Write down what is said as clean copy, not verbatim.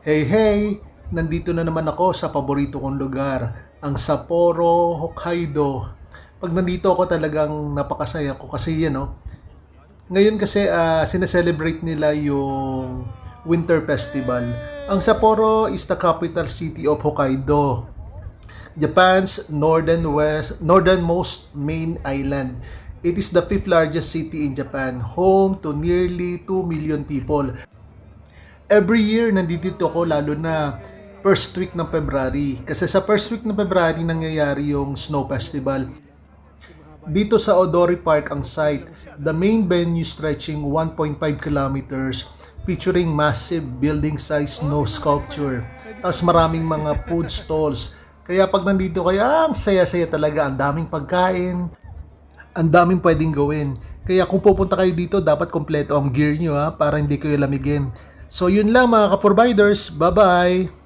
Hey, hey! Nandito na naman ako sa paborito kong lugar, ang Sapporo, Hokkaido. Pag nandito ako talagang napakasaya ko kasi yan, no? Ngayon kasi sineselebrate nila yung Winter Festival. Ang Sapporo is the capital city of Hokkaido, Japan's northernmost main island. It is the fifth largest city in Japan, home to nearly 2 million people. Every year nandito ako lalo na first week ng February. Kasi sa first week ng February nangyayari yung Snow Festival. Dito sa Odori Park ang site, the main venue stretching 1.5 kilometers featuring massive building-size snow sculpture. Tapos maraming mga food stalls. Kaya pag nandito kayo, ang saya-saya talaga. Ang daming pagkain, ang daming pwedeng gawin. Kaya kung pupunta kayo dito, dapat kompleto ang gear nyo para hindi kayo lamigin. So yun lang mga ka-providers. Bye-bye!